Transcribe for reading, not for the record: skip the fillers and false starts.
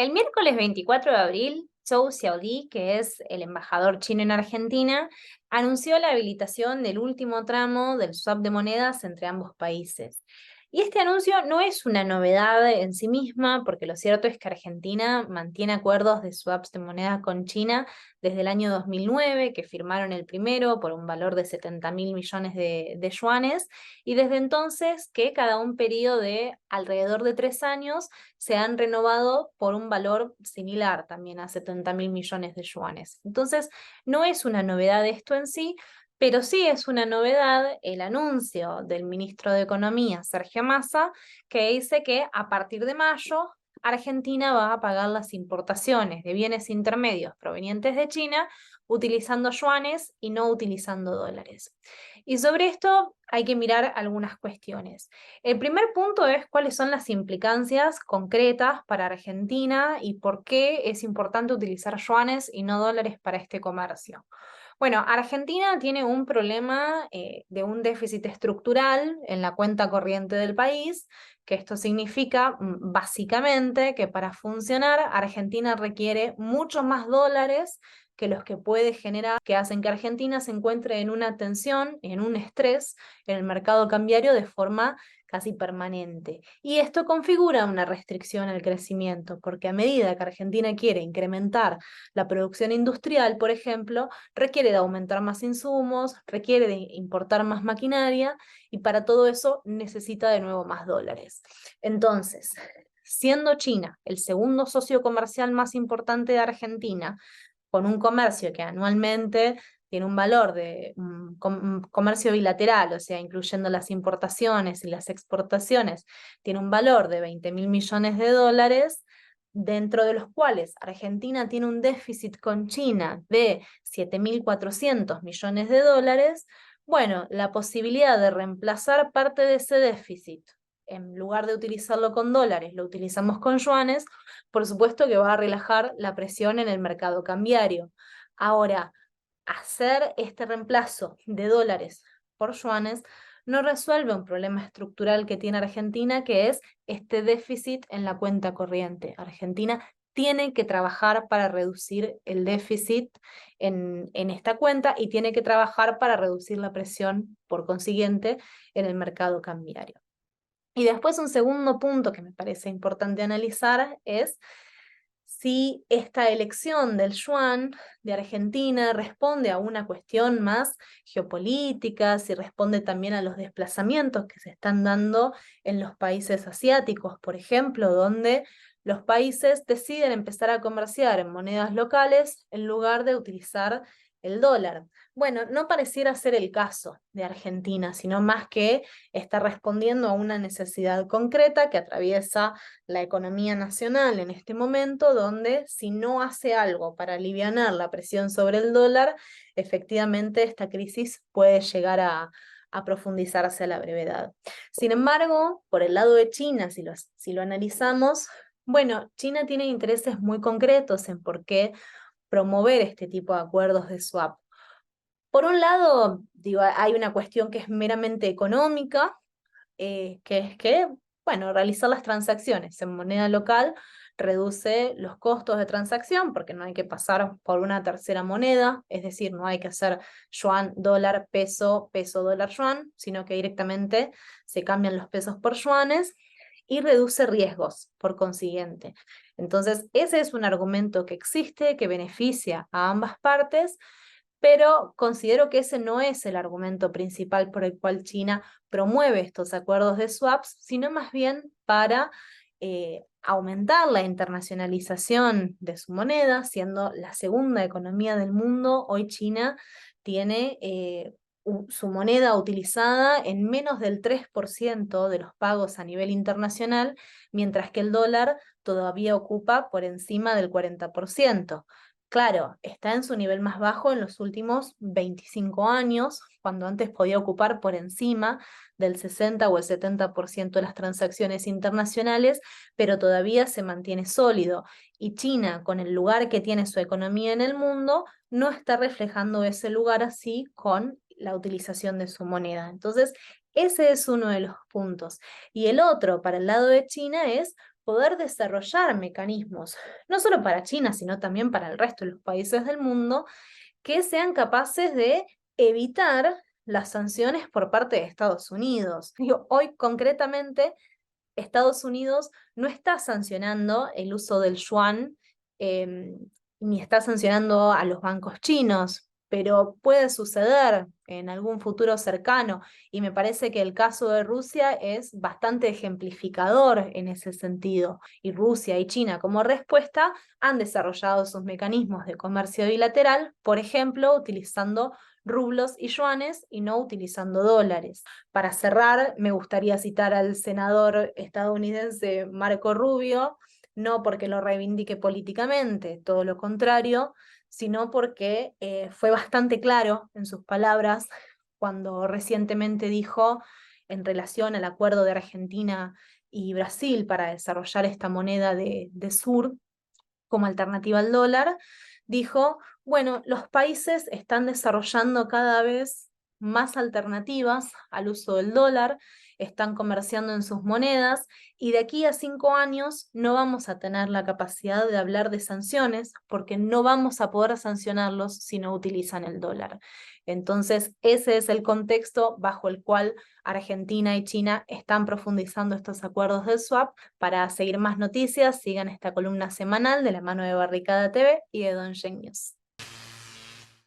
El miércoles 24 de abril, Zhou Xiaoli, que es el embajador chino en Argentina, anunció la habilitación del último tramo del swap de monedas entre ambos países. Y este anuncio no es una novedad en sí misma, porque lo cierto es que Argentina mantiene acuerdos de swaps de monedas con China desde el año 2009, que firmaron el primero por un valor de 70.000 millones de yuanes, y desde entonces que cada un periodo de alrededor de 3 años se han renovado por un valor similar también a 70.000 millones de yuanes. Entonces, no es una novedad esto en sí, pero sí es una novedad el anuncio del ministro de Economía, Sergio Massa, que dice que a partir de mayo Argentina va a pagar las importaciones de bienes intermedios provenientes de China utilizando yuanes y no utilizando dólares. Y sobre esto hay que mirar algunas cuestiones. El primer punto es cuáles son las implicancias concretas para Argentina y por qué es importante utilizar yuanes y no dólares para este comercio. Bueno, Argentina tiene un problema de un déficit estructural en la cuenta corriente del país, que esto significa básicamente que para funcionar Argentina requiere muchos más dólares que los que puede generar, que hacen que Argentina se encuentre en una tensión, en un estrés en el mercado cambiario de forma casi permanente. Y esto configura una restricción al crecimiento, porque a medida que Argentina quiere incrementar la producción industrial, por ejemplo, requiere de aumentar más insumos, requiere de importar más maquinaria, y para todo eso necesita de nuevo más dólares. Entonces, siendo China el segundo socio comercial más importante de Argentina, con un comercio que anualmente tiene un valor de un comercio bilateral, o sea, incluyendo las importaciones y las exportaciones, tiene un valor de 20.000 millones de dólares, dentro de los cuales Argentina tiene un déficit con China de 7.400 millones de dólares. Bueno, la posibilidad de reemplazar parte de ese déficit, en lugar de utilizarlo con dólares, lo utilizamos con yuanes, por supuesto que va a relajar la presión en el mercado cambiario. Ahora, hacer este reemplazo de dólares por yuanes no resuelve un problema estructural que tiene Argentina, que es este déficit en la cuenta corriente. Argentina tiene que trabajar para reducir el déficit en esta cuenta y tiene que trabajar para reducir la presión, por consiguiente, en el mercado cambiario. Y después un segundo punto que me parece importante analizar es si esta elección del yuan de Argentina responde a una cuestión más geopolítica, si responde también a los desplazamientos que se están dando en los países asiáticos, por ejemplo, donde los países deciden empezar a comerciar en monedas locales en lugar de utilizar el dólar. Bueno, no pareciera ser el caso de Argentina, sino más que está respondiendo a una necesidad concreta que atraviesa la economía nacional en este momento, donde si no hace algo para alivianar la presión sobre el dólar, efectivamente esta crisis puede llegar a profundizarse a la brevedad. Sin embargo, por el lado de China, si lo analizamos, bueno, China tiene intereses muy concretos en por qué promover este tipo de acuerdos de swap. Por un lado, digo, hay una cuestión que es meramente económica, que es que, bueno, realizar las transacciones en moneda local reduce los costos de transacción porque no hay que pasar por una tercera moneda, es decir, no hay que hacer yuan, dólar, peso, peso, dólar, yuan, sino que directamente se cambian los pesos por yuanes y reduce riesgos, por consiguiente. Entonces, ese es un argumento que existe, que beneficia a ambas partes, pero considero que ese no es el argumento principal por el cual China promueve estos acuerdos de swaps, sino más bien para aumentar la internacionalización de su moneda, siendo la segunda economía del mundo. Hoy China tiene su moneda utilizada en menos del 3% de los pagos a nivel internacional, mientras que el dólar todavía ocupa por encima del 40%. Claro, está en su nivel más bajo en los últimos 25 años, cuando antes podía ocupar por encima del 60 o el 70% de las transacciones internacionales, pero todavía se mantiene sólido. Y China, con el lugar que tiene su economía en el mundo, no está reflejando ese lugar así con la utilización de su moneda. Entonces, ese es uno de los puntos. Y el otro, para el lado de China, es poder desarrollar mecanismos, no solo para China, sino también para el resto de los países del mundo, que sean capaces de evitar las sanciones por parte de Estados Unidos. Digo, hoy concretamente Estados Unidos no está sancionando el uso del yuan, eh, ni está sancionando a los bancos chinos, pero puede suceder en algún futuro cercano, y me parece que el caso de Rusia es bastante ejemplificador en ese sentido. Y Rusia y China, como respuesta, han desarrollado sus mecanismos de comercio bilateral, por ejemplo, utilizando rublos y yuanes y no utilizando dólares. Para cerrar, me gustaría citar al senador estadounidense Marco Rubio, no porque lo reivindique políticamente, todo lo contrario, sino porque fue bastante claro en sus palabras cuando recientemente dijo en relación al acuerdo de Argentina y Brasil para desarrollar esta moneda de sur como alternativa al dólar, dijo, bueno, los países están desarrollando cada vez más alternativas al uso del dólar, están comerciando en sus monedas y de aquí a 5 años no vamos a tener la capacidad de hablar de sanciones porque no vamos a poder sancionarlos si no utilizan el dólar. Entonces, ese es el contexto bajo el cual Argentina y China están profundizando estos acuerdos del swap. Para seguir más noticias, sigan esta columna semanal de la mano de Barricada TV y de Don News.